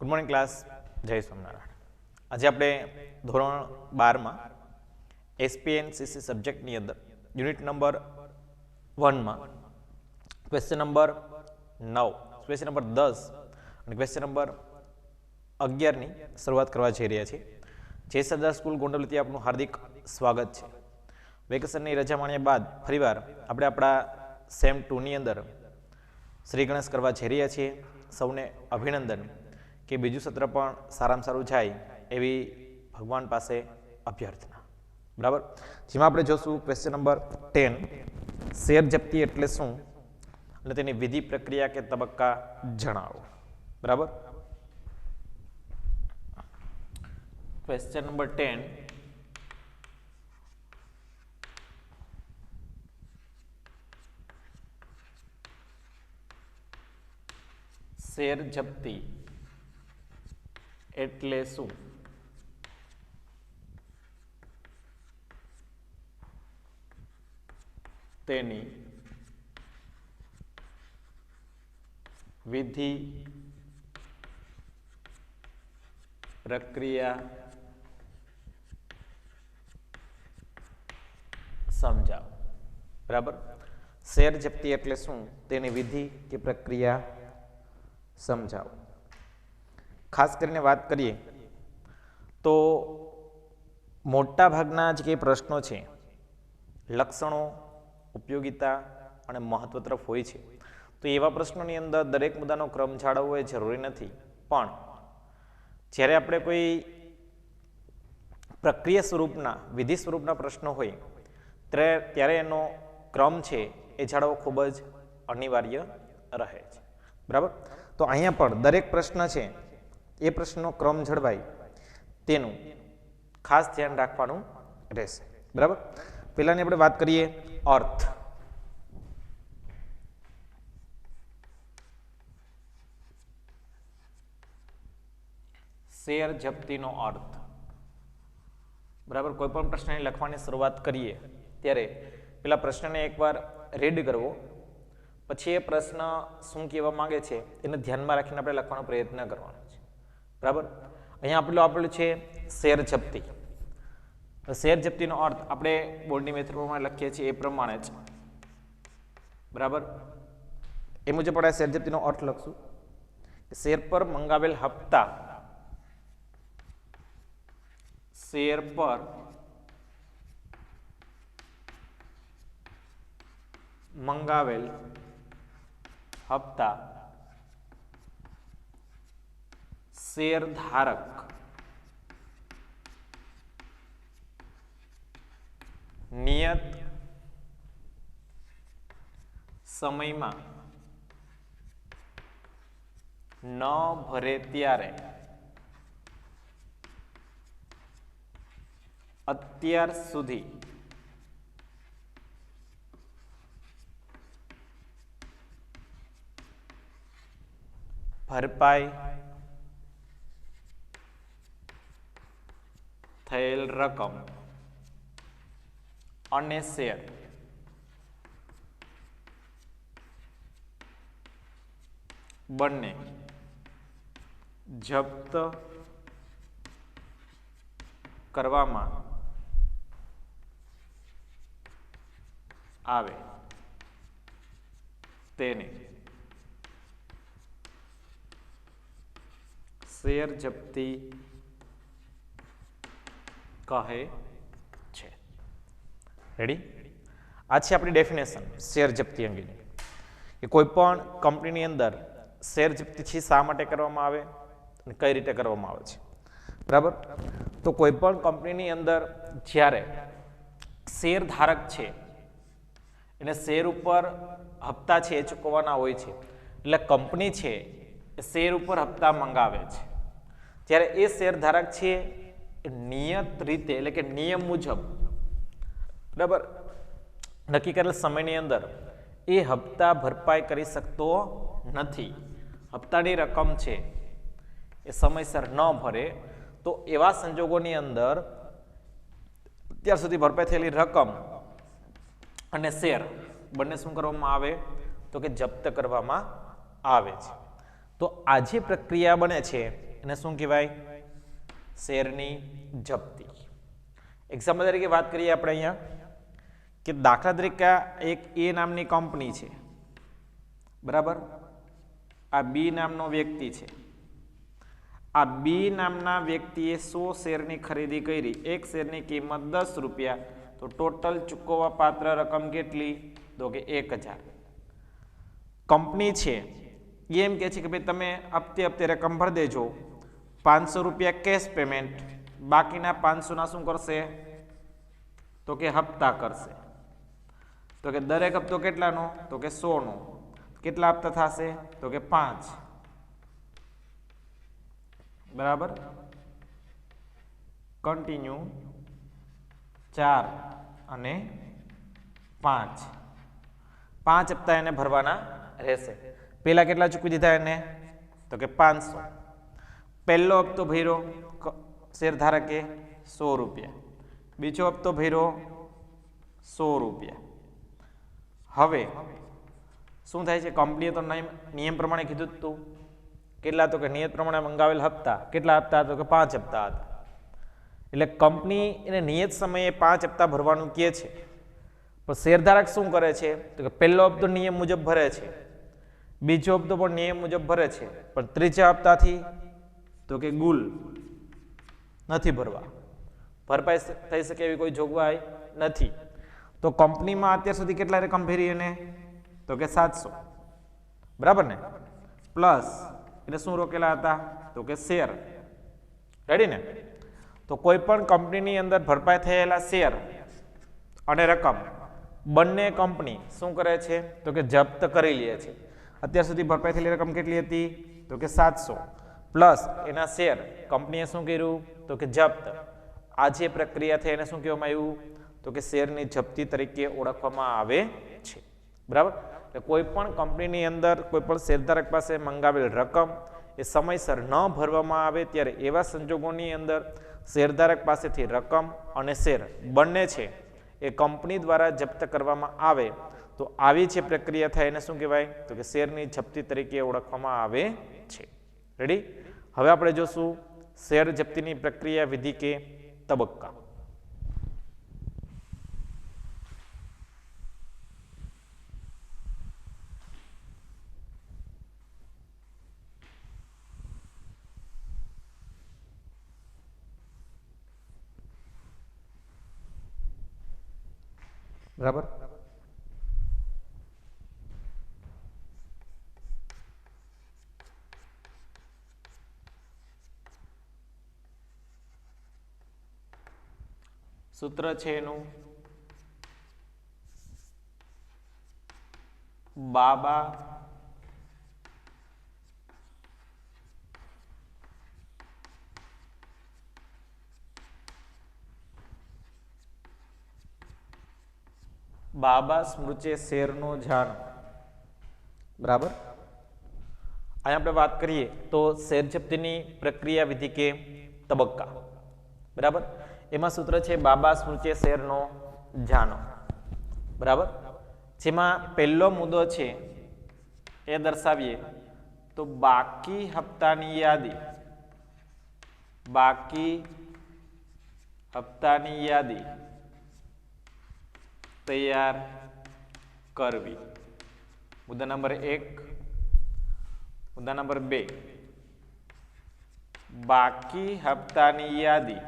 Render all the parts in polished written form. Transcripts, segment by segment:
Good morning class. જય સ્વામિનારાયણ. આજે આપણે ધોરણ 12માં એસપીએનસીસી સબ્જેક્ટની અંદર યુનિટ નંબર 1માં ક્વેશ્ચન નંબર 9, ક્વેશ્ચન નંબર 10 અને ક્વેશ્ચન નંબર 11ની શરૂઆત કરવા જઈ રહ્યા છીએ. જય સરદાર સ્કૂલ ગોંડલથી આપનું હાર્દિક સ્વાગત છે. વેકેશનની રજા માણ્યા બાદ ફરીવાર આપણે આપણા સેમ 2ની અંદર શ્રી ગણેશ કરવા જઈ રહ્યા છીએ. સૌને અભિનંદન કે બીજું સત્ર પણ સારામાં સારું જાય એવી ભગવાન પાસે અભ્યર્થના. બરાબર. જેમાં આપણે જોશું ક્વેશ્ચન નંબર 10, શેર જપ્તી એટલે શું અને તેની વિધિ, પ્રક્રિયા કે તબક્કા જણાવો. બરાબર. ક્વેશ્ચન નંબર 10, શેર જપ્તી એટલે શું? તેની વિધિ, પ્રક્રિયા સમજાવો. બરાબર. શેર જપ્તી એટલે શું, તેની વિધિ કે પ્રક્રિયા સમજાવો. ખાસ કરીને વાત કરીએ તો મોટા ભાગના જે પ્રશ્નો છે લક્ષણો, ઉપયોગિતા અને મહત્વ તરફ હોય છે. તો એવા પ્રશ્નોની અંદર દરેક મુદ્દાનો ક્રમ જાળવવો એ જરૂરી નથી, પણ જ્યારે આપણે કોઈ પ્રક્રિયા સ્વરૂપના, વિધિ સ્વરૂપના પ્રશ્નો હોય ત્યારે એનો ક્રમ છે એ જાળવવો ખૂબ જ અનિવાર્ય રહે છે. બરાબર. તો અહીંયા પણ દરેક પ્રશ્ન છે એ પ્રશ્નનો ક્રમ જળવાય તેનું ખાસ ધ્યાન રાખવાનું રહેશે. બરાબર. પહેલાની આપણે વાત કરીએ અર્થ. શેર જપ્તીનો અર્થ. બરાબર. કોઈ પણ પ્રશ્નને લખવાની શરૂઆત કરીએ ત્યારે પેલા પ્રશ્નને એકવાર રીડ કરવો, પછી એ પ્રશ્ન શું કહેવા માંગે છે એને ધ્યાનમાં રાખીને આપણે લખવાનો પ્રયત્ન કરવાનો છે. બરાબર. અહીંયા આપેલું છે શેર જપ્તી. શેર જપ્તીનો અર્થ આપણે બોર્ડની મેથડ પ્રમાણે લખીએ છીએ એ પ્રમાણે જ. બરાબર. એ મુજબ આપણે શેર જપ્તીનો અર્થ લખશું. શેર પર મંગાવેલ હપ્તા, શેર પર મંગાવેલ હપ્તા શેર ધારક નિયત સમયમાં ન ભરે ત્યારે અત્યાર સુધી ભરપાઈ થયેલ રકમ અને શેર બંને જપ્ત કરવામાં આવે તેને શેર જપ્તી કહે છે. રેડી? આ છે આપણી ડેફિનેશન શેર જપ્તી અંગેની, કે કોઈ પણ કંપનીની અંદર શેર જપ્તી છે શા માટે કરવામાં આવે અને કઈ રીતે કરવામાં આવે છે. બરાબર. તો કોઈ પણ કંપનીની અંદર જ્યારે શેર ધારક છે એને શેર ઉપર હપ્તા છે એ ચૂકવવાના હોય છે, એટલે કંપની છે એ શેર ઉપર હપ્તા મંગાવે છે. ત્યારે એ શેર ધારક છે એ નિયત રીતે, એટલે કે નિયમ મુજબ, બરાબર, નક્કી કરેલ સમયની અંદર એ હપ્તા ભરપાઈ કરી શકતો નથી. હપ્તાની રકમ છે એ સમયસર ન ભરે તો એવા સંજોગોની અંદર અત્યાર સુધી ભરપાઈ થયેલી રકમ અને શેર બંને શું કરવામાં આવે તો કે જપ્ત કરવામાં આવે છે. તો આ જે પ્રક્રિયા બને છે એને શું કહેવાય? શેરની જપ્તી. એક્ઝામ્પલ તરીકે વાત કરીએ આપણે અહીંયા કે દાખલા તરીકે એક એ નામની કંપની છે, બરાબર? આ બી નામનો વ્યક્તિ છે. આ બી નામના વ્યક્તિએ 100 શેરની ખરીદી કરી. એક શેરની કિંમત 10 રૂપિયા. તો ટોટલ ચૂકવવા પાત્ર રકમ કેટલી? તો કે 1000. કંપની છે એ એમ કહે છે કે ભાઈ તમે હપ્તે હપ્તે રકમ ભરી દેજો, 500 રૂપિયા કેશ પેમેન્ટ, બાકીના 500 ના શું કરશે? તો કે હપ્તા કરશે. તો કે દરેક હપ્તો કેટલાનો? તો કે 100 નો. કેટલા હપ્તા થશે? તો કે 5. બરાબર? કન્ટિન્યુ 4 અને 5. 5 હપ્તા એને ભરવાના રહેશે. પેલા કેટલા ચૂકવી દીધા એને? તો કે 500. પહેલો હપ્તો ભર્યો શેરધારકે 100 રૂપિયા. બીજો હપ્તો ભર્યો 100 રૂપિયા. હવે શું થાય છે? કંપનીએ તો નિયમ પ્રમાણે કીધું જ તું. કેટલા? તો કે નિયત પ્રમાણે મંગાવેલ હપ્તા. કેટલા હપ્તા? તો કે 5 હપ્તા હતા. એટલે કંપની એને નિયત સમયે 5 હપ્તા ભરવાનું કહે છે, પણ શેરધારક શું કરે છે? તો કે પહેલો હપ્તો નિયમ મુજબ ભરે છે, બીજો હપ્તો પણ નિયમ મુજબ ભરે છે, પણ ત્રીજા હપ્તાથી તો કે ગુલ નથી ભરવા. ભરપાઈ થઈ શકે એવી કોઈ જોગવાઈ નથી. તો કંપનીમાં અત્યાર સુધી કેટલા રકમ ભરી એને? તો કે 700. બરાબર ને? પ્લસ એટલે શું રોકેલા હતા? તો કે શેર. રેડી ને? તો કોઈ પણ કંપનીની અંદર ભરપાઈ થયેલા શેર અને રકમ બંને કંપની શું કરે છે? તો કે જપ્ત કરી લે છે. અત્યાર સુધી ભરપાઈ થયેલી રકમ કેટલી હતી? તો કે 700 પ્લસ એના શેર કંપનીએ શું કર્યું? તો કે જપ્ત. આ જે પ્રક્રિયા થઈ એને શું કહેવામાં આવ્યું? તો કે શેરની જપ્તી તરીકે ઓળખવામાં આવે છે. બરાબર? એટલે કોઈ પણ કંપનીની અંદર કોઈ પણ શેરધારક પાસે મંગાવેલ રકમ એ સમયસર ન ભરવામાં આવે ત્યારે એવા સંજોગોની અંદર શેરધારક પાસેથી રકમ અને શેર બંને છે એ કંપની દ્વારા જપ્ત કરવામાં આવે તો આવી જે પ્રક્રિયા થાય એને શું કહેવાય? તો કે શેરની જપ્તી તરીકે ઓળખવામાં આવે છે. રેડી? હવે આપણે જોશું શેર જપ્તીની પ્રક્રિયા વિધિ કે તબક્કા. બરાબર? સૂત્ર છે એનું બાબા સ્મૃત્યે શેરનો જાણ. બરાબર? અહીંયા આપણે વાત કરીએ તો શેર જપ્તીની પ્રક્રિયા વિધિ કે તબક્કા. બરાબર? એમાં સૂત્ર છે બાબા સ્મૃત્યે શેરનો જાણો. બરાબર? જેમાં પહેલો મુદ્દો છે એ દર્શાવીએ તો બાકી હપ્તાની યાદી. બાકી હપ્તાની યાદી તૈયાર કરવી. મુદ્દા નંબર 1. મુદ્દા નંબર 2, બાકી હપ્તાની યાદી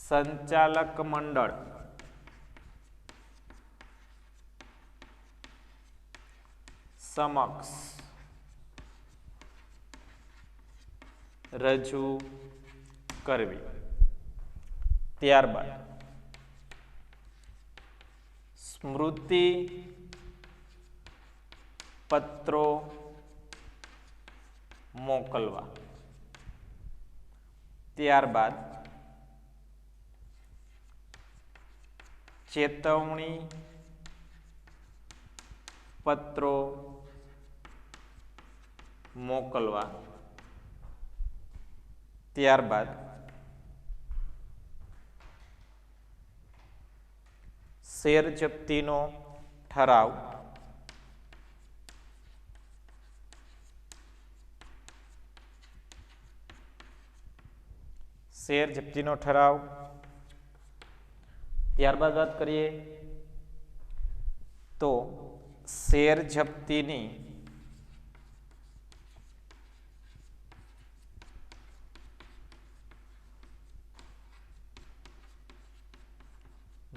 સંચાલક મંડળ સમક્ષ રજૂ કરવી. ત્યારબાદ સ્મૃતિ પત્રો મોકલવા. ત્યારબાદ ચેતવણી પત્રો મોકલવા. ત્યારબાદ શેર જપ્તીનો ઠરાવ શેર જપ્તીનો ઠરાવ. ત્યારબાદ વાત કરીએ તો શેર જપ્તીની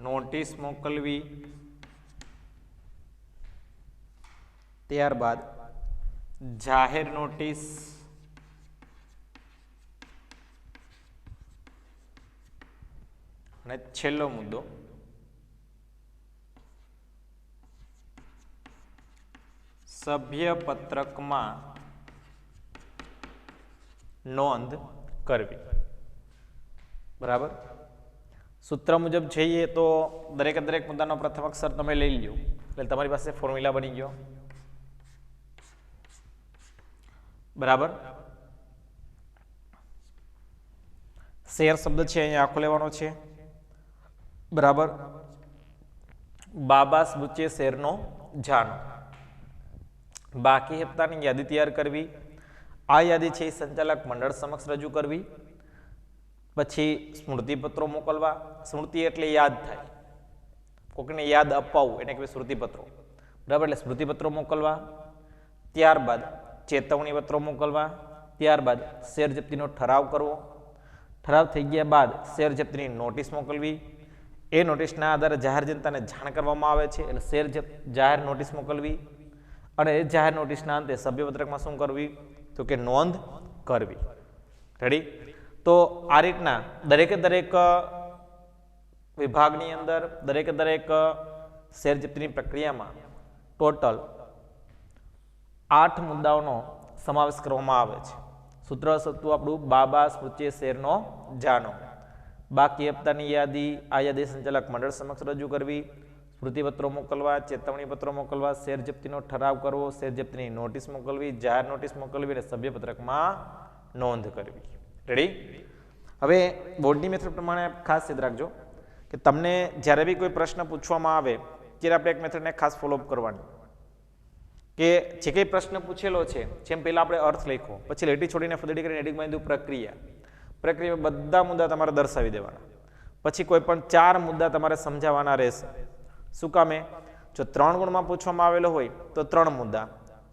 નોટિસ મોકલવી. ત્યારબાદ જાહેર નોટિસ અને છેલ્લો મુદ્દો સભ્ય પત્રકમાં નોંધ કરવી. બરાબર. સૂત્ર મુજબ જઈએ તો દરેકે દરેક મુદ્દાનો પ્રથમ અક્ષર તમે લઈ લ્યો એટલે તમારી પાસે ફોર્મ્યુલા બની ગયો. બરાબર. શેર શબ્દ છે અહીંયા આખો લેવાનો છે. બરાબર. બાબાસ બુચે શેરનો જાનો. બાકી હપ્તાની યાદી તૈયાર કરવી. આ યાદી છે એ સંચાલક મંડળ સમક્ષ રજૂ કરવી. પછી સ્મૃતિપત્રો મોકલવા. સ્મૃતિ એટલે યાદ થાય, કોઈકને યાદ અપાવવું એને કહેવાય સ્મૃતિપત્રો. બરાબર. એટલે સ્મૃતિપત્રો મોકલવા. ત્યારબાદ ચેતવણી પત્રો મોકલવા. ત્યારબાદ શેર જપ્તીનો ઠરાવ કરવો. ઠરાવ થઈ ગયા બાદ શેર જપ્તીની નોટિસ મોકલવી. એ નોટિસના આધારે જાહેર જનતાને જાણ કરવામાં આવે છે એટલે શેર જાહેર નોટિસ મોકલવી. અને એ જાહેર નોટિસના અંતે સભ્યપત્રકમાં શું કરવી તો કે નોંધ કરવી. રેડી. તો આ રીતના દરેકે દરેક વિભાગની અંદર દરેકે દરેક શેર જપ્તીની પ્રક્રિયામાં ટોટલ 8 મુદ્દાઓનો સમાવેશ કરવામાં આવે છે. સૂત્ર હતું આપણું બાબાસ બુચે શેરનો જાનો. બાકી હપ્તાની યાદી, આ યાદી સંચાલક મંડળ સમક્ષ રજૂ કરવી. સ્મૃતિપત્રો મોકલવા. ચેતવણી પત્રો મોકલવા. શેર જપ્તીનો ઠરાવ કરવો. શેર જપ્તીની નોટિસ મોકલવી. જાહેર નોટિસ મોકલવી અને સભ્યપત્રકમાં નોંધ કરવી. રેડી. હવે બોર્ડની મેથડ પ્રમાણે ખાસ યાદ રાખજો કે તમને જ્યારે બી કોઈ પ્રશ્ન પૂછવામાં આવે ત્યારે આપણે એક મેથડને ખાસ ફોલોઅપ કરવાની કે જે કંઈ પ્રશ્ન પૂછેલો છે જેમ પહેલાં આપણે અર્થ લખ્યો, પછી લેટી છોડીને ફદડી કરીને એડિંગમાં લીધું પ્રક્રિયા બધા મુદ્દા તમારે દર્શાવી દેવાના. પછી કોઈ પણ 4 મુદ્દા તમારે સમજાવવાના રહેશે. શું કામે? જો 3 ગુણમાં પૂછવામાં આવેલો હોય તો 3 મુદ્દા,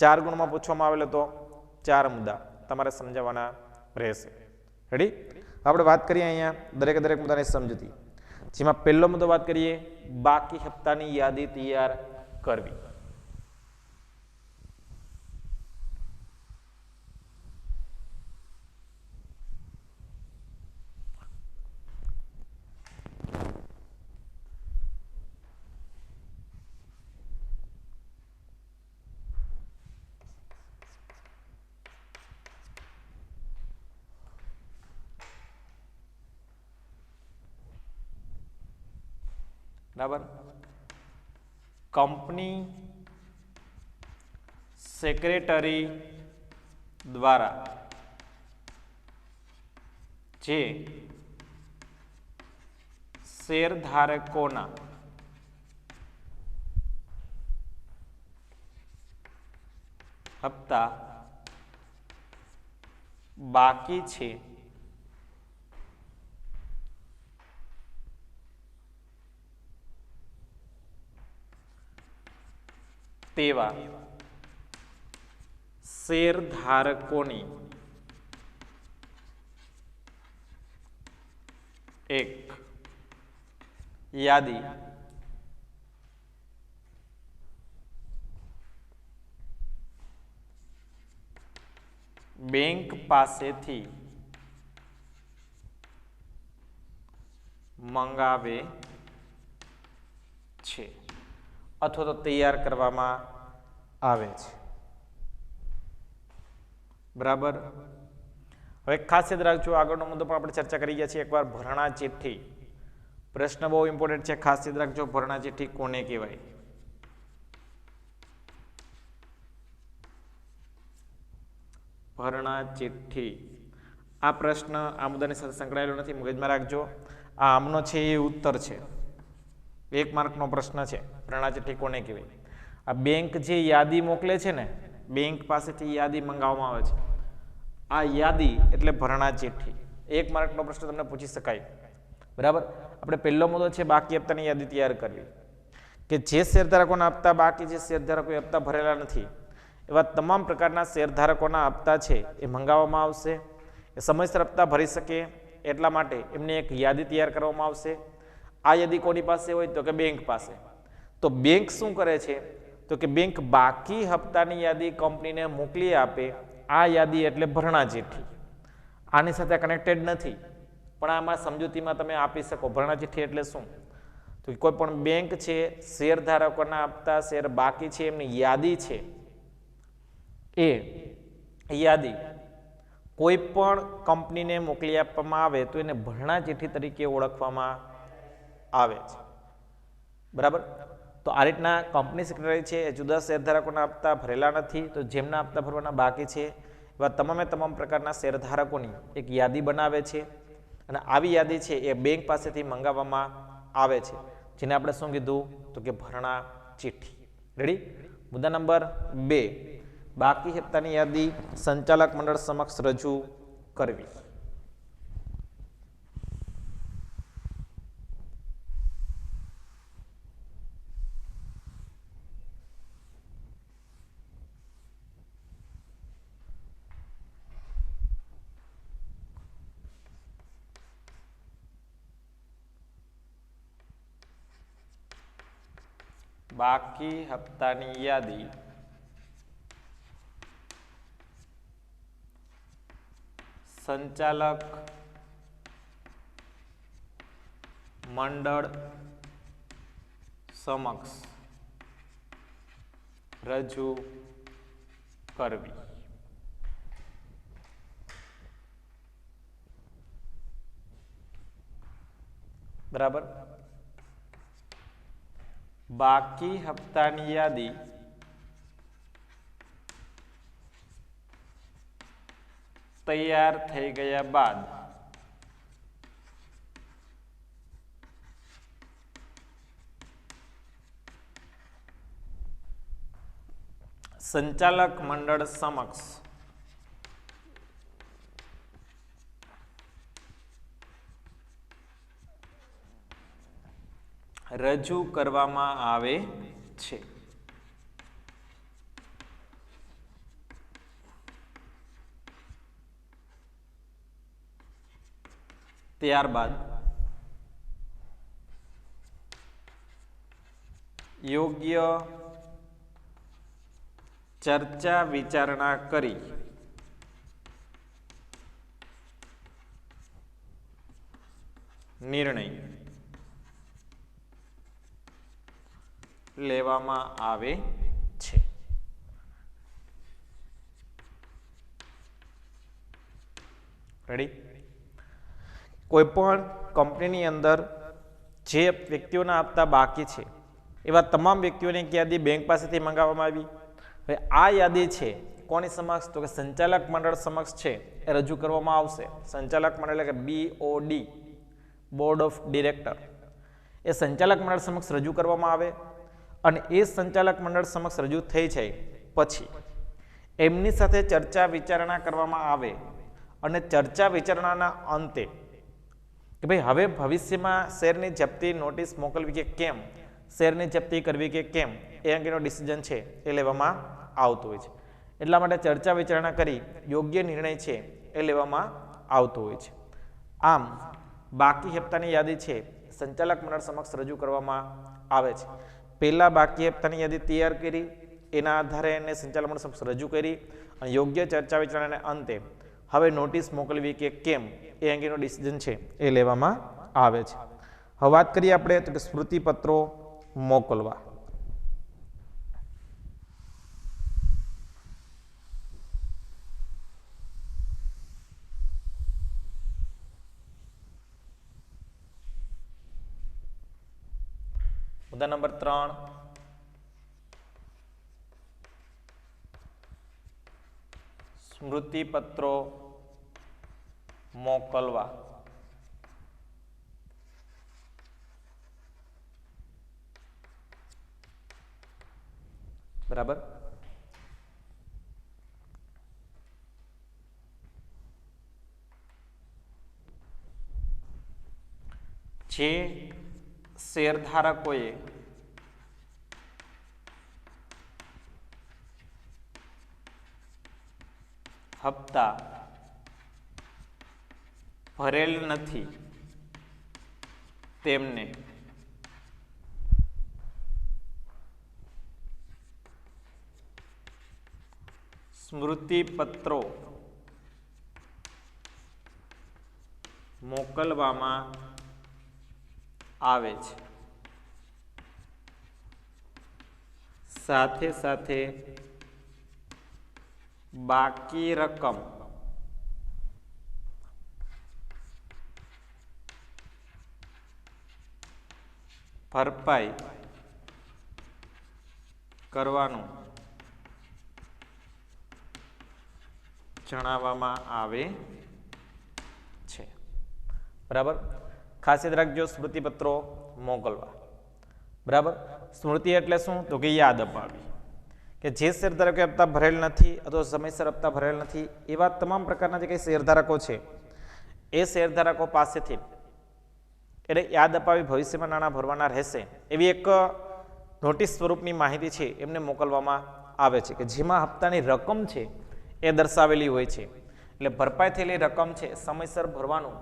4 ગુણમાં પૂછવામાં આવેલો તો 4 મુદ્દા તમારે સમજાવવાના રહેશે. રેડી. આપણે વાત કરીએ અહીંયા દરેકે દરેક મુદ્દાની સમજૂતી. જેમાં પહેલો મુદ્દો વાત કરીએ બાકી હપ્તાની યાદી તૈયાર કરવી. બરાબર. કંપની સેક્રેટરી દ્વારા જે શેરધારકોના હપ્તા બાકી છે તેવા શેરધારકોની એક યાદી બેંક પાસેથી મંગાવે છે અથવા તો તૈયાર કરવામાં આવે છે. બરાબર. હવે ખાસ યાદ રાખજો, આગળનો મુદ્દો પણ આપણે ચર્ચા કરી ગયા છીએ એકવાર, ભરણા ચિઠ્ઠી. પ્રશ્ન બહુ ઇમ્પોર્ટન્ટ છે, ખાસ યાદ રાખજો. ભરણા ચિઠ્ઠી કોને કહેવાય? ભરણા ચિઠ્ઠી. આ પ્રશ્ન આ મુદ્દાની સાથે સંકળાયેલો નથી, મગજમાં રાખજો. આ આમનો છે એ ઉત્તર છે, 1 માર્કનો પ્રશ્ન છે. ભરણા ચિઠ્ઠી કોને કહેવાય? આ બેંક જે યાદી મોકલે છે ને, બેંક પાસેથી યાદી મંગાવવામાં આવે છે, આ યાદી એટલે ભરણા ચિઠ્ઠી. 1 માર્કનો પ્રશ્ન તમને પૂછી શકાય, બરાબર. આપણે પહેલો મુદ્દો છે બાકી હપ્તાની યાદી તૈયાર કરવી, કે જે શેરધારકોના હપ્તા બાકી છે, શેરધારકોએ હપ્તા ભરેલા નથી, એવા તમામ પ્રકારના શેરધારકોના હપ્તા છે એ મંગાવવામાં આવશે. એ સમયસર હપ્તા ભરી શકે એટલા માટે એમને એક યાદી તૈયાર કરવામાં આવશે. આ યાદી કોની પાસે હોય તો કે બેંક પાસે. તો બેંક શું કરે છે તો કે બેંક બાકી હપ્તાની યાદી કંપનીને મોકલી આપે. આ યાદી એટલે ભરણા ચિઠ્ઠી, આની સાથે કનેક્ટેડ નથી, પણ આમાં સમજૂતીમાં તમે આપી શકો. ભરણા ચિઠ્ઠી એટલે શું તો કોઈ પણ બેંક છે, શેરધારકોના હપ્તા શેર બાકી છે એમની યાદી છે, એ યાદી કોઈ પણ કંપનીને મોકલી આપવામાં આવે તો એને ભરણા ચિઠ્ઠી તરીકે ઓળખવામાં આવે છે, બરાબર. તો આ રીતના કંપની સેક્રેટરી છે એ જુદા શેરધારકોના હપ્તા ભરેલા નથી, તો જેમના હપ્તા ભરવાના બાકી છે એવા તમામ પ્રકારના શેરધારકોની એક યાદી બનાવે છે, અને આવી યાદી છે એ બેંક પાસેથી મંગાવવામાં આવે છે, જેને આપણે શું કીધું તો કે ભરણા ચિઠ્ઠી. રેડી. મુદ્દા નંબર 2, બાકી હપ્તાની યાદી સંચાલક મંડળ સમક્ષ રજૂ કરવી. બાકી હપ્તાની યાદી સંચાલક મંડળ સમક્ષ રજૂ કરવી. બરાબર. બાકી હપ્તાની યાદી તૈયાર થઈ ગયા બાદ સંચાલક મંડળ સમક્ષ રજૂ કરવામાં આવે છે. ત્યારબાદ યોગ્ય ચર્ચા વિચારણા કરી નિર્ણય લેવામાં આવે છે. રેડી. કોઈ પણ કંપનીની અંદર જે વ્યક્તિઓના હપ્તા બાકી છે એવા તમામ વ્યક્તિઓની એક યાદી બેંક પાસેથી મંગાવવામાં આવી. હવે આ યાદી છે કોની સમક્ષ તો કે સંચાલક મંડળ સમક્ષ છે એ રજૂ કરવામાં આવશે. સંચાલક મંડળ એટલે કે BOD, બોર્ડ ઓફ ડિરેક્ટર, એ સંચાલક મંડળ સમક્ષ રજૂ કરવામાં આવે, અને એ સંચાલક મંડળ સમક્ષ રજૂ થઈ જાય પછી એમની સાથે ચર્ચા વિચારણા કરવામાં આવે, અને ચર્ચા વિચારણાના અંતે કે ભાઈ હવે ભવિષ્યમાં શેરની જપ્તી નોટિસ મોકલવી કે કેમ, શેરની જપ્તી કરવી કે કેમ, એ અંગેનો ડિસિઝન છે એ લેવામાં આવતો હોય છે. એટલા માટે ચર્ચા વિચારણા કરી યોગ્ય નિર્ણય છે એ લેવામાં આવતો હોય છે. આમ બાકી હપ્તાની યાદી છે સંચાલક મંડળ સમક્ષ રજૂ કરવામાં આવે છે. પહેલા બાકી હપ્તાની યાદી તૈયાર કરી, એના આધારે એને સંચાલક મંડળ સમક્ષ રજૂ કરી, અને યોગ્ય ચર્ચા વિચારણાને અંતે હવે નોટિસ મોકલવી કે કેમ એ અંગેનો ડિસિઝન છે એ લેવામાં આવે છે. હવે વાત કરીએ આપણે તો કે સ્મૃતિપત્રો મોકલવા. મુદ્દા નંબર 3, સ્મૃતિપત્રો મોકલવા. બરાબર. જે શેરધારકોએ હપ્તા ભરેલ નથી તેમને સ્મૃતિપત્રો મોકલવામાં આવે છે. સાથે સાથે બાકી રકમ ભરપાઈ કરવાનું જણાવવામાં આવે છે. બરાબર, ખાસ યાદ રાખજો સ્મૃતિપત્રો મોકલવા. બરાબર, સ્મૃતિ એટલે શું? તો કે યાદ અપાવી, કે જે શેરધારકો હપ્તા ભરેલ નથી અથવા સમયસર હપ્તા ભરેલ નથી એવા તમામ પ્રકારના જે કંઈ શેરધારકો છે એ શેરધારકો પાસેથી એટલે યાદ અપાવી ભવિષ્યમાં નાણાં ભરવાના રહેશે એવી એક નોટિસ સ્વરૂપની માહિતી છે એમને મોકલવામાં આવે છે, કે જેમાં હપ્તાની રકમ છે એ દર્શાવેલી હોય છે. એટલે ભરપાઈ થયેલી રકમ છે સમયસર ભરવાનું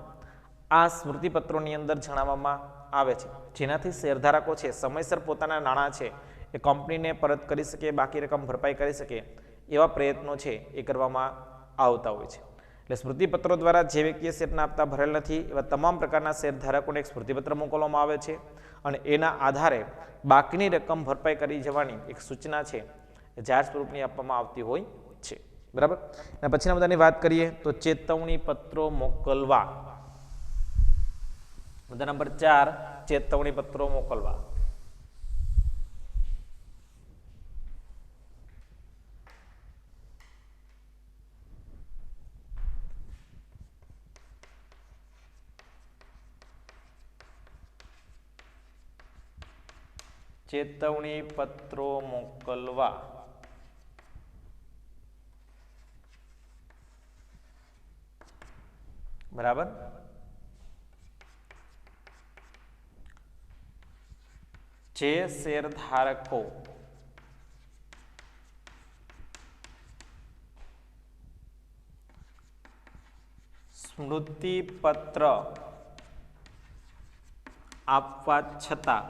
આ સ્મૃતિપત્રોની અંદર જણાવવામાં આવે છે, જેનાથી શેરધારકો છે સમયસર પોતાના નાણાં છે એ કંપનીને પરત કરી શકે, બાકી રકમ ભરપાઈ કરી શકે એવા પ્રયત્નો છે એ કરવામાં આવતા હોય છે. એટલે સ્મૃતિપત્રો દ્વારા જે વ્યક્તિએ શેરના હપ્તા ભરેલ નથી એવા તમામ પ્રકારના શેરધારકોને એક સ્મૃતિપત્ર મોકલવામાં આવે છે અને એના આધારે બાકીની રકમ ભરપાઈ કરી જવાની એક સૂચના છે જાહેર સ્વરૂપની આપવામાં આવતી હોય છે. બરાબર, અને પછીના મુદ્દાની વાત કરીએ તો ચેતવણી પત્રો મોકલવા. મુદ્દા નંબર 4, ચેતવણી પત્રો મોકલવા. ચેતવણી પત્રો મોકલવા. બરાબર, જે શેરધારકો સ્મૃતિપત્ર આપવા છતાં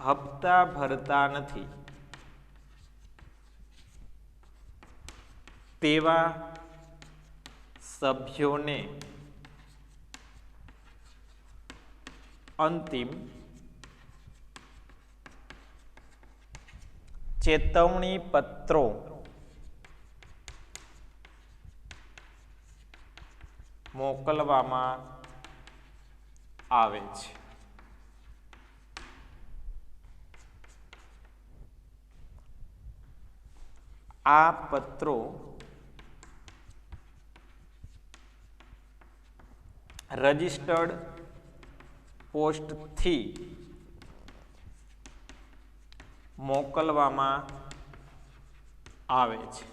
હપ્તા ભરતા નથી તેવા સભ્યોને અંતિમ ચેતવણી પત્રો મોકલવામાં આવે છે. આ પત્રો રજિસ્ટર્ડ પોસ્ટથી મોકલવામાં આવે છે.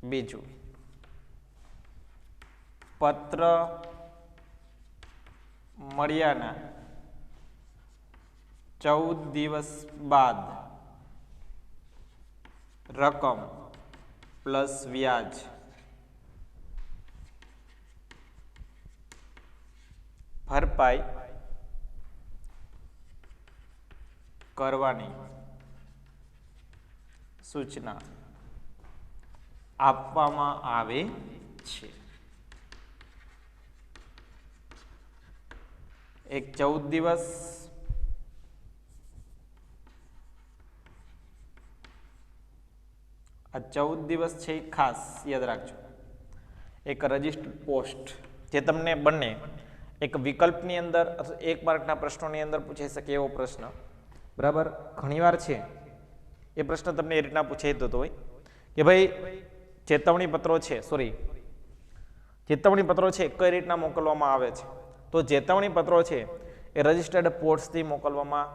બીજું, પત્ર મળ્યાના 14 દિવસ બાદ રકમ પ્લસ વ્યાજ ભરપાઈ કરવાની સૂચના આપવામાં આવે છે. એક 14 દિવસ આ 14 દિવસ છે એ ખાસ યાદ રાખજો. એક રજિસ્ટર્ડ પોસ્ટ જે તમને બંને એક વિકલ્પની અંદર અથવા 1 માર્કના પ્રશ્નોની અંદર પૂછાઈ શકે એવો પ્રશ્ન. બરાબર, ઘણીવાર છે એ પ્રશ્ન તમને એ રીતના પૂછાઈ જતો હોય કે ભાઈ ચેતવણી પત્રો છે કઈ રીતના મોકલવામાં આવે છે. તો ચેતવણી પત્રો છે એ રજિસ્ટર્ડ પોસ્ટથી મોકલવામાં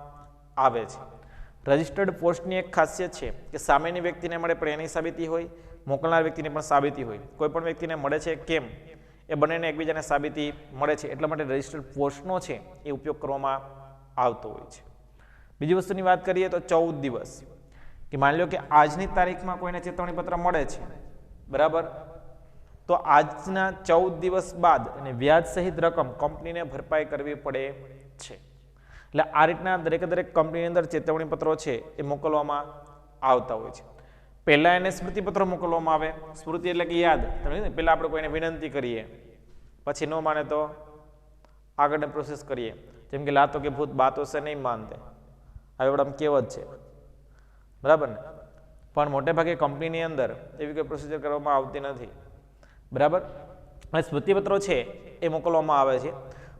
આવે છે. રજિસ્ટર્ડ પોસ્ટની એક ખાસિયત છે કે સામેની વ્યક્તિને મળે પણ એની સાબિતી હોય, મોકલનાર વ્યક્તિને પણ સાબિતી હોય. કોઈ પણ વ્યક્તિને મળે છે કેમ એ બંનેને એકબીજાને સાબિતી મળે છે, એટલા માટે રજિસ્ટર્ડ પોસ્ટનો છે એ ઉપયોગ કરવામાં આવતો હોય છે. બીજી વસ્તુની વાત કરીએ તો 14 દિવસ, કે માની લો કે આજની તારીખમાં કોઈને ચેતવણી પત્ર મળે છે, બરાબર, તો આજના 14 દિવસ બાદ અને વ્યાજ સહિત રકમ કંપનીને ભરપાઈ કરવી પડે છે. એટલે આ રીતના દરેક કંપનીની અંદર ચેતવણી પત્રો છે એ મોકલવામાં આવતા હોય છે. પહેલાં એને સ્મૃતિપત્રો મોકલવામાં આવે. સ્મૃતિ એટલે કે યાદ. તમે પહેલાં આપણે કોઈને વિનંતી કરીએ, પછી ન માને તો આગળની પ્રોસેસ કરીએ. જેમ કે લાતો કે ભૂત બાતો સે નહીં માનતે, હવે આપણે કહેવત છે, બરાબર ને. પણ મોટે ભાગે કંપનીની અંદર એવી કોઈ પ્રોસિજર કરવામાં આવતી નથી, બરાબર. અને સ્મૃતિપત્રો છે એ મોકલવામાં આવે છે,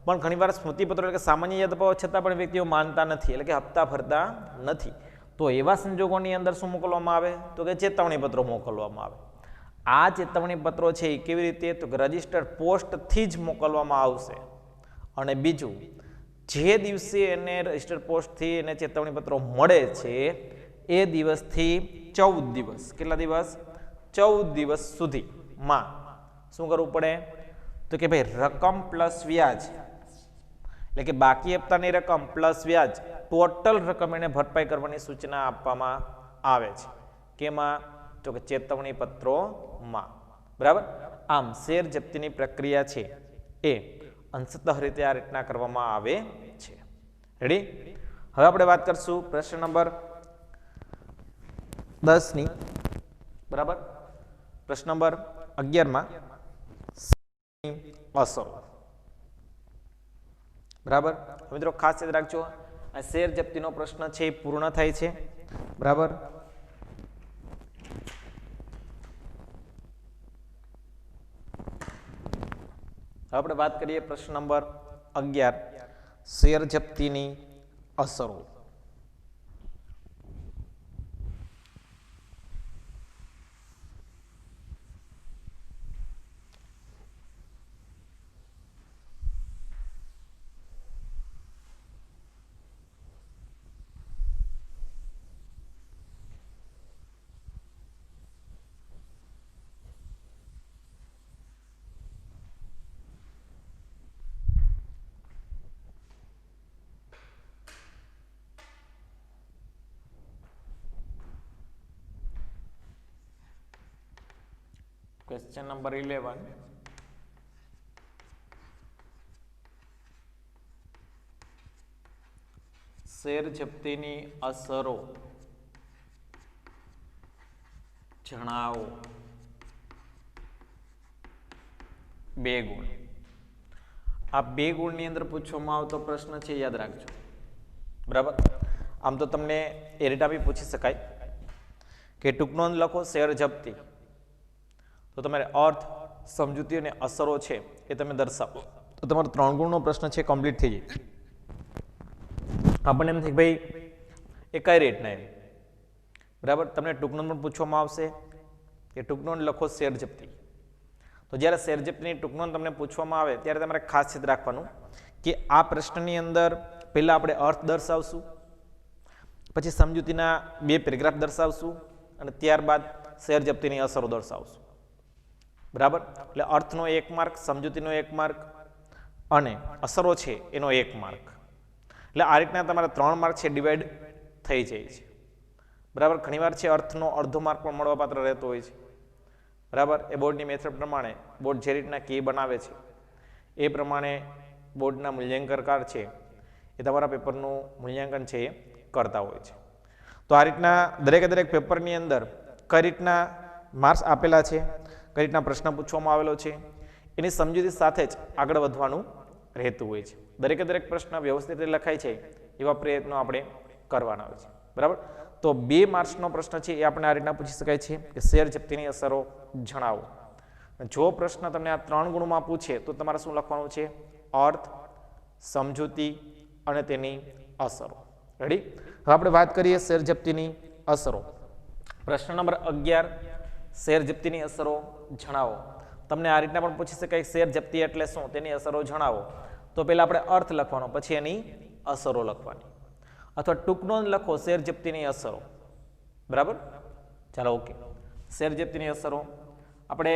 પણ ઘણીવાર સ્મૃતિપત્રો એટલે કે સામાન્ય યાદ અપાવવા છતાં પણ વ્યક્તિઓ માનતા નથી, એટલે કે હપ્તા ભરતા નથી. તો એવા સંજોગોની અંદર શું મોકલવામાં આવે? તો કે ચેતવણી પત્રો મોકલવામાં આવે. આ ચેતવણી પત્રો છે એ કેવી રીતે? તો કે રજિસ્ટર્ડ પોસ્ટથી જ મોકલવામાં આવશે. અને બીજું, જે દિવસે એને રજિસ્ટર્ડ પોસ્ટથી એને ચેતવણી પત્રો મળે છે એ દિવસથી 14 દિવસ, કેટલા દિવસ? 14 દિવસ સુધીમાં શું કરવું પડે? તો કે ભાઈ રકમ પ્લસ વ્યાજ, એટલે કે બાકી હપ્તાની રકમ પ્લસ વ્યાજ, ટોટલ રકમ એને ભરપાઈ કરવાની સૂચના આપવામાં આવે છે. કેમાં? તો કે ચેતવણી પત્રોમાં, બરાબર. આમ શેર જપ્તીની પ્રક્રિયા છે એ અંશતઃ રીતે આ રીતના કરવામાં આવે છે. રેડી? હવે આપણે વાત કરશું પ્રશ્ન નંબર 10 ની, બરાબર. પ્રશ્ન નંબર 11માં અસરો, બરાબર. મિત્રો ખાસ યાદ રાખજો, આ શેર જપ્તીનો પ્રશ્ન છે એ પૂર્ણ થાય છે, બરાબર. હવે આપણે વાત કરીએ પ્રશ્ન નંબર 11, શેર જપ્તીની અસરો. ક્વેશ્ચન નંબર 11, શેર જપ્તીની અસરો જણાવો. 2 ગુણ. આ 2 ગુણની અંદર પૂછવામાં આવતો પ્રશ્ન છે, યાદ રાખજો, બરાબર. આમ તો તમને એ રીતના બી પૂછી શકાય કે ટૂંક નોંધ લખો શેર જપ્તી, તો તમારે અર્થ, સમજૂતી અને અસરો છે એ તમે દર્શાવો, તો તમારો 3 ગુણનો પ્રશ્ન છે કમ્પ્લીટ થઈ જાય. આપણને એમ થાય ભાઈ એ કઈ રીતના એમ, બરાબર. તમને ટૂંક નોંધ પણ પૂછવામાં આવશે કે ટૂંક નોંધ લખો શેર જપ્તી. તો જ્યારે શેર જપ્તીની ટૂંક નોંધ તમને પૂછવામાં આવે ત્યારે તમારે ખાસ યાદ રાખવાનું કે આ પ્રશ્નની અંદર પહેલાં આપણે અર્થ દર્શાવશું, પછી સમજૂતીના 2 પેરેગ્રાફ દર્શાવશું અને ત્યારબાદ શેર જપ્તીની અસરો દર્શાવશું, બરાબર. એટલે અર્થનો 1 માર્ક, સમજૂતીનો 1 માર્ક અને અસરો છે એનો 1 માર્ક. એટલે આ રીતના તમારા 3 માર્ક છે ડિવાઈડ થઈ જાય છે, બરાબર. ઘણીવાર છે અર્થનો અડધો માર્ક પણ મળવાપાત્ર રહેતો હોય છે, બરાબર. એ બોર્ડની મેથડ પ્રમાણે બોર્ડ જે રીતના કી બનાવે છે એ પ્રમાણે બોર્ડના મૂલ્યાંકનકાર છે એ તમારા પેપરનું મૂલ્યાંકન છે એ કરતા હોય છે. તો આ રીતના દરેક પેપરની અંદર કઈ રીતના માર્ક્સ આપેલા છે, કઈ રીતના પ્રશ્ન પૂછવામાં આવેલો છે, એની સમજૂતી સાથે જ આગળ વધવાનું રહેતું હોય છે. દરેક પ્રશ્ન વ્યવસ્થિત રીતે લખાય છે એવા પ્રયત્નો આપણે કરવાના હોય છે, બરાબર. તો 2 માર્ક્સનો પ્રશ્ન છે એ આપણે આ રીતના પૂછી શકાય છે કે શેર જપ્તીની અસરો જણાવો. જો પ્રશ્ન તમને આ 3 ગુણમાં પૂછે તો તમારે શું લખવાનું છે? અર્થ, સમજૂતી અને તેની અસરો. રેડી? હવે આપણે વાત કરીએ શેર જપ્તીની અસરો. પ્રશ્ન નંબર 11, શેર જપ્તીની અસરો જણાવો. તમને આ રીતના પણ પૂછી શકાય શેર જપ્તી એટલે શું, તેની અસરો જણાવો. તો પહેલા આપણે અર્થ લખવાનો, પછી એની અસરો લખવાની. અથવા ટૂંક નોંધ લખો શેર જપ્તીની અસરો. બરાબર, ચાલો ઓકે. શેર જપ્તીની અસરો આપણે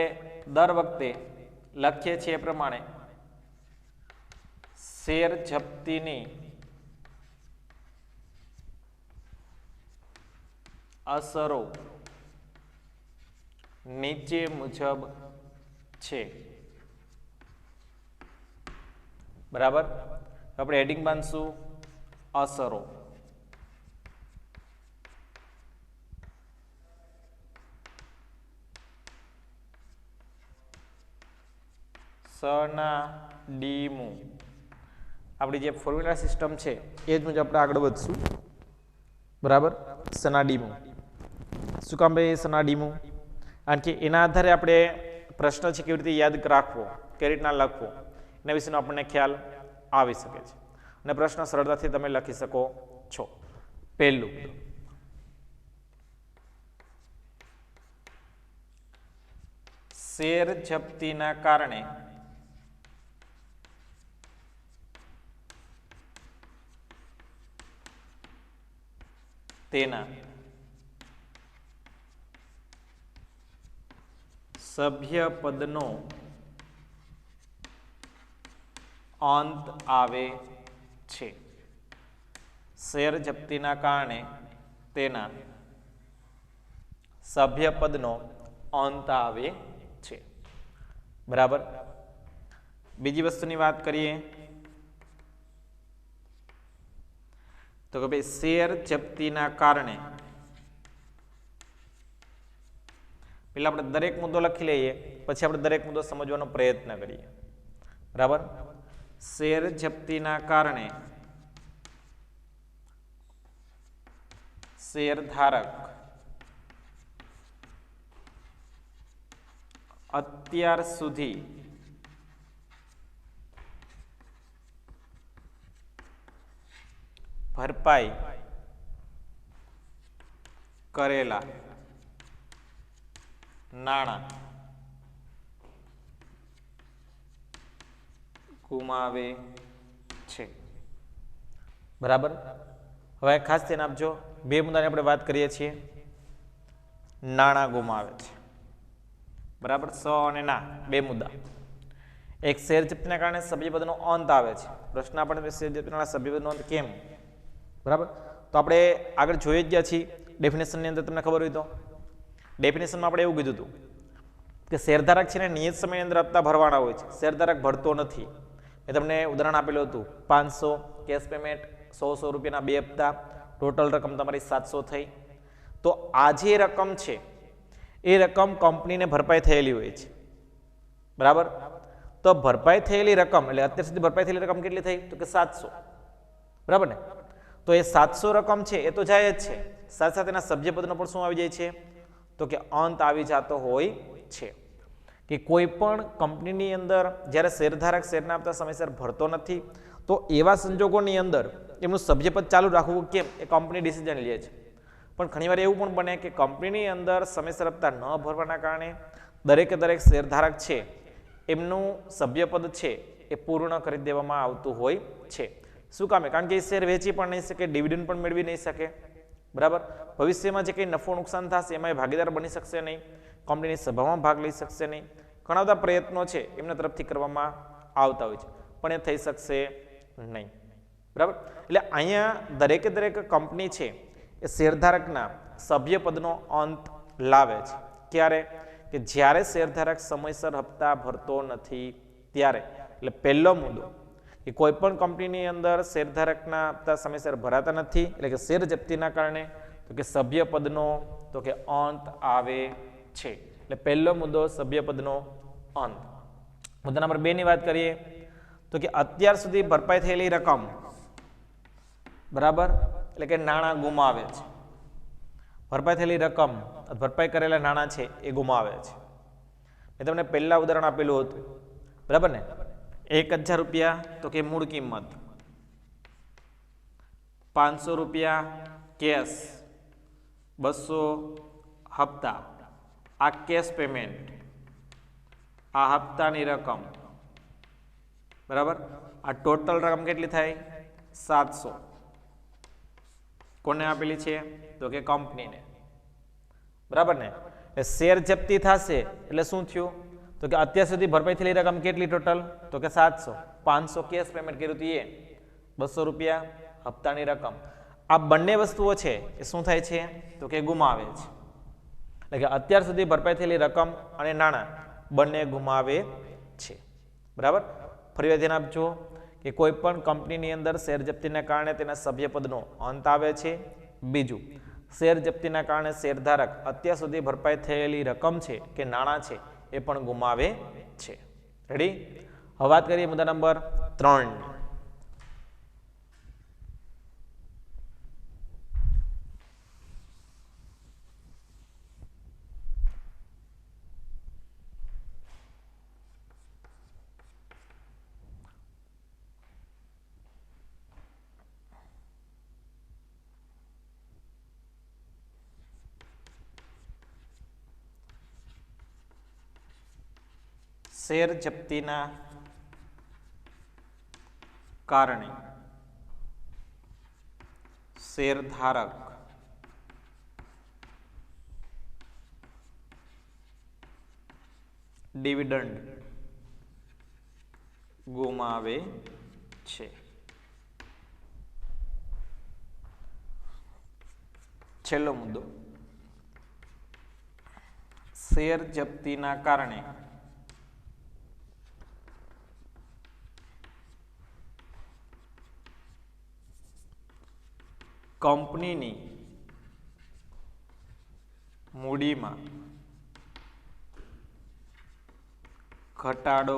દર વખતે લખીએ છીએ એ પ્રમાણે શેર જપ્તીની અસરો નીચે મુજબ છે. બરાબર, આપણે હેડિંગ બાંધશું અસરો. સના ડીમું આપણી જે ફોર્મ્યુલા સિસ્ટમ છે એ જ મુજબ આપણે આગળ વધશું. બરાબર, સના ડીમું. શું કામ ભાઈ સના ડીમું? કારણ કે એના આધારે આપણે પ્રશ્ન છે કેવી રીતે યાદ રાખવો, કેવી રીતના લખવો, એના વિશેનો આપણને ખ્યાલ આવી શકે છે અને પ્રશ્ન સરળતાથી તમે લખી શકો છો. પહેલું, શેર જપ્તીના કારણે તેના સભ્યપદનો અંત આવે છે. શેર જપ્તીના કારણે તેના સભ્યપદનો અંત આવે છે. બરાબર. બીજી વસ્તુની વાત કરીએ તો કે ભાઈ શેર જપ્તીના કારણે, પેલા આપણે દરેક મુદ્દો લખી લઈએ પછી આપણે દરેક મુદ્દો સમજવાનો પ્રયત્ન કરીએ. બરાબર, શેર જપ્તીના કારણે શેરધારક અત્યાર સુધી ભરપાઈ કરેલા નાણાં ગુમાવે છે. બરાબર. હવે ખાસ ધ્યાન આપજો, બે મુદ્દાની આપણે વાત કરીએ છીએ. નાણાં ગુમાવે છે. બરાબર, સ અને ના બે મુદ્દા. એક શેર જપ્તીના કારણે સભ્યપદનો અંત આવે છે. પ્રશ્ન આપણે શેર જપ્તીના સભ્યપદનો અંત કેમ? બરાબર, તો આપણે આગળ જોઈ જ ગયા છીએ. ડેફિનેશનની અંદર તમને ખબર હોય તો ડેફિનેશનમાં આપણે એવું કીધું હતું કે શેરધારક છે ને નિયત સમયની અંદર હપ્તા ભરવાના હોય છે. શેરધારક ભરતો નથી. મેં તમને ઉદાહરણ આપેલું હતું 500 કેશ પેમેન્ટ, 100 રૂપિયાના બે હપ્તા, ટોટલ રકમ તમારી 700 થઈ. તો આ જે રકમ છે એ રકમ કંપનીને ભરપાઈ થયેલી હોય છે. બરાબર, તો ભરપાઈ થયેલી રકમ એટલે અત્યાર સુધી ભરપાઈ થયેલી રકમ કેટલી થઈ? તો કે 700. બરાબર ને? તો એ 700 રકમ છે એ તો જાય જ છે, સાથે સાથે એના સભ્યપદનો પણ શું આવી જાય છે? તો કે અંત આવી જતો હોય છે. કે કોઈ પણ કંપનીની અંદર જ્યારે શેરધારક શેરના હપ્તા સમયસર ભરતો નથી તો એવા સંજોગોની અંદર એમનું સભ્યપદ ચાલુ રાખવું કેમ એ કંપની ડિસિઝન લે છે. પણ ઘણીવાર એવું પણ બને કે કંપનીની અંદર સમયસર હપ્તા ન ભરવાના કારણે દરેકે દરેક શેરધારક છે એમનું સભ્યપદ છે એ પૂર્ણ કરી દેવામાં આવતું હોય છે. શું કામે? કારણ કે એ શેર વેચી પણ નહીં શકે, ડિવિડન્ડ પણ મેળવી નહીં શકે. બરાબર, ભવિષ્યમાં જે કંઈ નફો નુકસાન થશે એમાં એ ભાગીદાર બની શકશે નહીં, કંપનીની સભામાં ભાગ લઈ શકશે નહીં. ઘણા બધા પ્રયત્નો છે એમના તરફથી કરવામાં આવતા હોય છે પણ એ થઈ શકશે નહીં. બરાબર, એટલે અહીંયા દરેકે દરેક કંપની છે એ શેરધારકના સભ્યપદનો અંત લાવે છે. ક્યારે? કે જ્યારે શેરધારક સમયસર હપ્તા ભરતો નથી ત્યારે. એટલે પહેલો મુદ્દો કે કોઈ પણ કંપનીની અંદર શેરધારકના હપ્તા સમયસર ભરાતા નથી એટલે કે શેર જપ્તીના કારણે તો કે સભ્યપદનો તો કે અંત આવે છે. એટલે પહેલો મુદ્દો સભ્યપદનો અંત. મુદ્દા નંબર 2 ની વાત કરીએ તો કે અત્યાર સુધી ભરપાઈ થયેલી રકમ, બરાબર, એટલે કે નાણાં ગુમાવે છે. ભરપાઈ થયેલી રકમ, ભરપાઈ કરેલા નાણાં છે એ ગુમાવે છે. મેં તમને પહેલા ઉદાહરણ આપેલું હતું. બરાબર ને? 1000 રૂપિયા તો કે મૂળ કિંમત, 500 રૂપિયા કેશ, 200 હપ્તા, આ કેશ પેમેન્ટ, આ હપ્તાની રકમ. બરાબર, આ ટોટલ રકમ કેટલી થાય? 700. કોને આપેલી છે? તો કે કંપનીને, બરાબર ને? શેર જપ્તી થશે એટલે શું થયું? તો કે અત્યાર સુધી ભરપાઈ થયેલી રકમ કેટલી ટોટલ? તો કે 700. 500 કેશ પેમેન્ટ કર્યું હતું, એ 200 રૂપિયા હપ્તાની રકમ. આ બંને વસ્તુઓ છે એ શું થાય છે? તો કે ગુમાવે છે. એટલે કે અત્યાર સુધી ભરપાઈ થયેલી રકમ અને નાણાં બંને ગુમાવે છે, બરાબર? ફરી ધ્યાન આપજો કે કોઈ પણ કંપનીની અંદર શેર જપ્તીના કારણે તેના સભ્યપદનો અંત આવે છે. બીજું, શેર જપ્તીના કારણે શેરધારક અત્યાર સુધી ભરપાઈ થયેલી રકમ છે કે નાણાં છે એ પણ ગુમાવે છે. રેડી? હવે વાત કરીએ મુદ્દા નંબર 3. શેર જપ્તીના કારણે શેરધારક ડિવિડન્ડ ગુમાવે છે. છેલ્લો મુદ્દો, શેર જપ્તીના કારણે કંપનીની મૂડીમાં ઘટાડો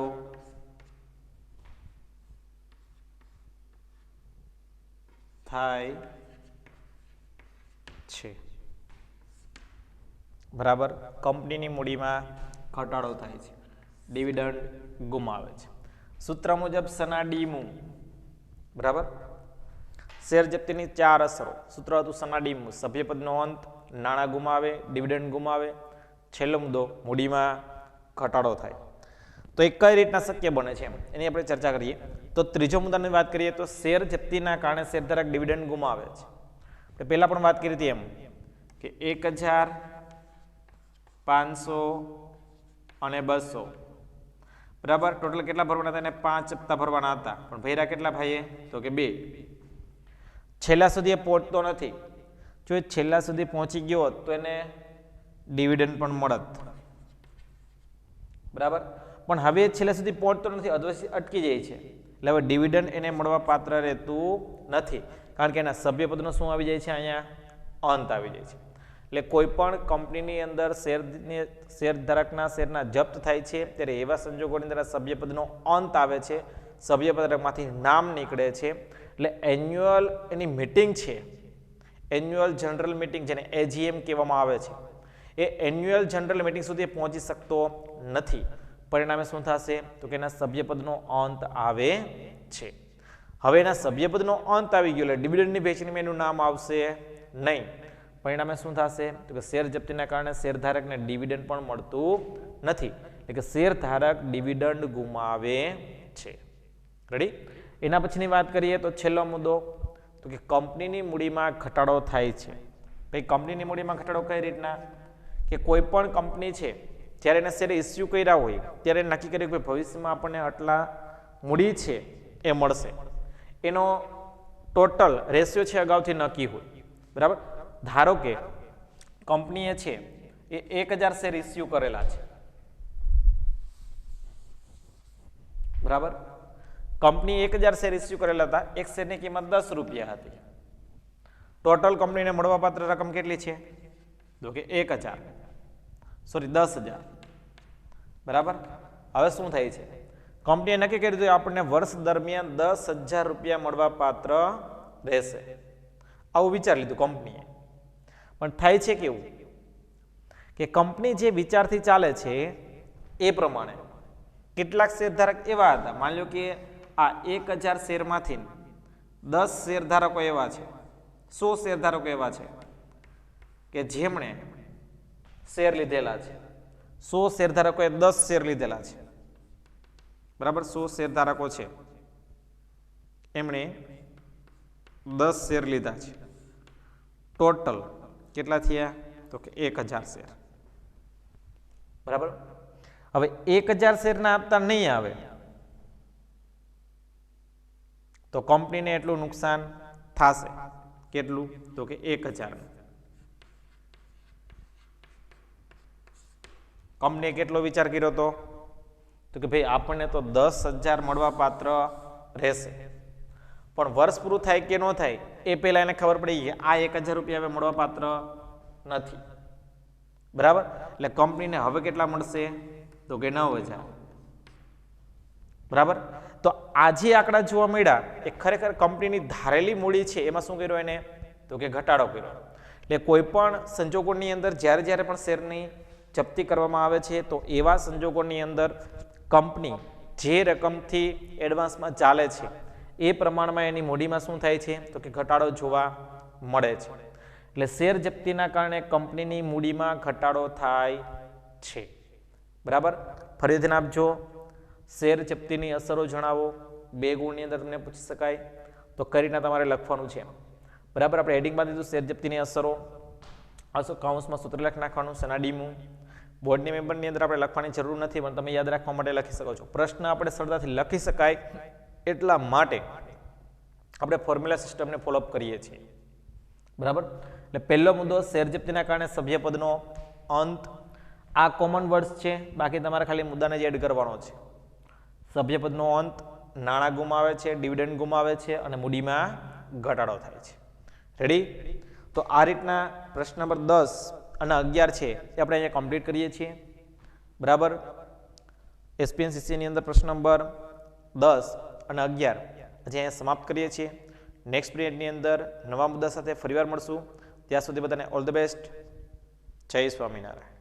થાય છે. બરાબર? કંપનીની મૂડીમાં ઘટાડો થાય છે, ડિવિડન્ડ ગુમાવે છે. સૂત્ર મુજબ સનાડીમું, બરાબર? શેર જપ્તીની 4 અસરો. સૂત્ર હતું સનાડીમું, સભ્યપદનો અંત, નાણાં ગુમાવે, ડિવિડન્ડ ગુમાવે. છેલ્લો મુદ્દો, મૂડીમાં ઘટાડો થાય. તો એ કઈ રીતના શક્ય બને છે એની આપણે ચર્ચા કરીએ. તો ત્રીજો મુદ્દાની વાત કરીએ તો શેર જપ્તીના કારણે શેરધારક ડિવિડન્ડ ગુમાવે છે. આપણે પહેલા પણ વાત કરી હતી એમ કે 1000, 500 અને 200, બરાબર? ટોટલ કેટલા ભરવાના હતા? એને 5 હપ્તા ભરવાના હતા, પણ ભર્યા કેટલા ભાઈએ? તો કે 2. છેલ્લા સુધી એ પહોંચતો નથી. જો એ છેલ્લા સુધી પહોંચી ગયો હોત તો એને ડિવિડન્ડ પણ મળત, બરાબર? પણ હવે છેલ્લા સુધી પહોંચતો નથી, અધવચ્ચે અટકી જાય છે, એટલે હવે ડિવિડન્ડ એને મળવા પાત્ર રહેતું નથી, કારણ કે એના સભ્યપદનો શું આવી જાય છે? અહીંયા અંત આવી જાય છે. એટલે કોઈ પણ કંપનીની અંદર શેરધારકના શેરના જપ્ત થાય છે ત્યારે એવા સંજોગોની અંદર સભ્યપદનો અંત આવે છે, સભ્યપદમાંથી નામ નીકળે છે. એટલે એન્યુઅલ એની મીટિંગ છે, એન્યુઅલ જનરલ મીટિંગ જેને એજીએમ કહેવામાં આવે છે, એ એન્યુઅલ જનરલ મીટિંગ સુધી પહોંચી શકતો નથી. પરિણામે શું થશે? તો કે એના સભ્યપદનો અંત આવે છે. હવે એના સભ્યપદનો અંત આવી ગયો એટલે ડિવિડન્ડની વહેંચણીમાં એનું નામ આવશે નહીં. પરિણામે શું થશે? તો કે શેર જપ્તીના કારણે શેરધારકને ડિવિડન્ડ પણ મળતું નથી, એટલે કે શેરધારક ડિવિડન્ડ ગુમાવે છે. રેડી? એના પછીની વાત કરીએ તો છેલ્લો મુદ્દો, તો કે કંપનીની મૂડીમાં ઘટાડો થાય છે. ભાઈ કંપનીની મૂડીમાં ઘટાડો કઈ રીતના? કે કોઈ પણ કંપની છે જ્યારે એને શેર ઇસ્યુ કર્યા હોય ત્યારે નક્કી કર્યું કે ભવિષ્યમાં આપણને આટલા મૂડી છે એ મળશે, એનો ટોટલ રેશિયો છે અગાઉથી નક્કી હોય, બરાબર? ધારો કે કંપનીએ છે એ 1000 શેર ઇસ્યુ કરેલા છે, બરાબર? કંપની 1000 શેર ઇસ્યુ કરેલા હતા, એક શેરની કિંમત 10 રૂપિયા હતી. ટોટલ કંપનીને મળવાપાત્ર રકમ કેટલી છે? તો કે 10,000, બરાબર? હવે શું થાય છે? કંપનીએ નક્કી કર્યું હતું આપણને વર્ષ દરમિયાન 10,000 રૂપિયા મળવા પાત્ર રહેશે, આવું વિચારી લીધું કંપનીએ. પણ થાય છે કેવું કે કંપની જે વિચારથી ચાલે છે એ પ્રમાણે કેટલાક શેરધારક એવા હતા, માની લો કે આ 1000 શેરમાંથી 10 શેરધારકો એવા છે, 100 શેરધારકો એવા છે કે જેમણે શેર લીધેલા છે. 100 શેરધારકોએ 10 શેર લીધેલા છે, બરાબર? 100 શેરધારકો છે એમણે 10 શેર લીધા છે. ટોટલ કેટલા થયા તો કે 1000 શેર, બરાબર. હવે 1000 શેરના આપતા નહીં આવે તો કંપનીને એટલું નુકસાન થશે. કેટલું તો કે 1000. કંપનીએ કેટલો વિચાર કર્યો હતો તો કે ભાઈ આપણને તો 10,000 મળવા પાત્ર રહેશે, પણ વર્ષ પૂરું થાય કે ન થાય એ પહેલા એને ખબર પડી કે આ 1000 રૂપિયા હવે મળવા પાત્ર નથી, બરાબર. એટલે કંપનીને હવે કેટલા મળશે તો કે 9,000, બરાબર. તો આ જે આંકડા જોવા મળ્યા એ ખરેખર કંપનીની ધારેલી મૂડી છે એમાં શું કર્યો એને તો કે ઘટાડો કર્યો. એટલે કોઈ પણ સંજોગોની અંદર જ્યારે જ્યારે પણ શેરની જપ્તી કરવામાં આવે છે તો એવા સંજોગોની અંદર કંપની જે રકમથી એડવાન્સમાં ચાલે છે એ પ્રમાણમાં એની મૂડીમાં શું થાય છે તો કે ઘટાડો જોવા મળે છે. એટલે શેર જપ્તીના કારણે કંપનીની મૂડીમાં ઘટાડો થાય છે, બરાબર. ફરી ધ્યાન આપજો. શેર જપ્તીની અસરો જણાવો. 2 ગુણની અંદર તમને પૂછી શકાય તો કઈ રીતના તમારે લખવાનું છે, બરાબર. આપણે હેડિંગમાં દીધું શેર જપ્તીની અસરો, કૌંસમાં સૂત્ર લખી નાખવાનું સનાડીમું. બોર્ડની મેમ્બરની અંદર આપણે લખવાની જરૂર નથી પણ તમે યાદ રાખવા માટે લખી શકો છો. પ્રશ્ન આપણે સરળતાથી લખી શકાય એટલા માટે આપણે ફોર્મ્યુલા સિસ્ટમને ફોલોઅપ કરીએ છીએ, બરાબર. એટલે પહેલો મુદ્દો શેર જપ્તીના કારણે સભ્યપદનો અંત. આ કોમન વર્ડ્સ છે, બાકી તમારે ખાલી મુદ્દાને જ એડ કરવાનો છે. સભ્યપદનો અંત, નાણાં ગુમાવે છે, ડિવિડન્ડ ગુમાવે છે અને મૂડીમાં ઘટાડો થાય છે. રેડી? તો આ રીતના પ્રશ્ન નંબર 10 અને 11 છે એ આપણે અહીંયા કમ્પ્લીટ કરીએ છીએ, બરાબર. એસપીએનસીસીની અંદર પ્રશ્ન નંબર 10 અને 11 હજી અહીંયા સમાપ્ત કરીએ છીએ. નેક્સ્ટ પીરિયડની અંદર નવા મુદ્દા સાથે ફરીવાર મળશું. ત્યાં સુધી બધાને ઓલ ધ બેસ્ટ. જય સ્વામિનારાયણ.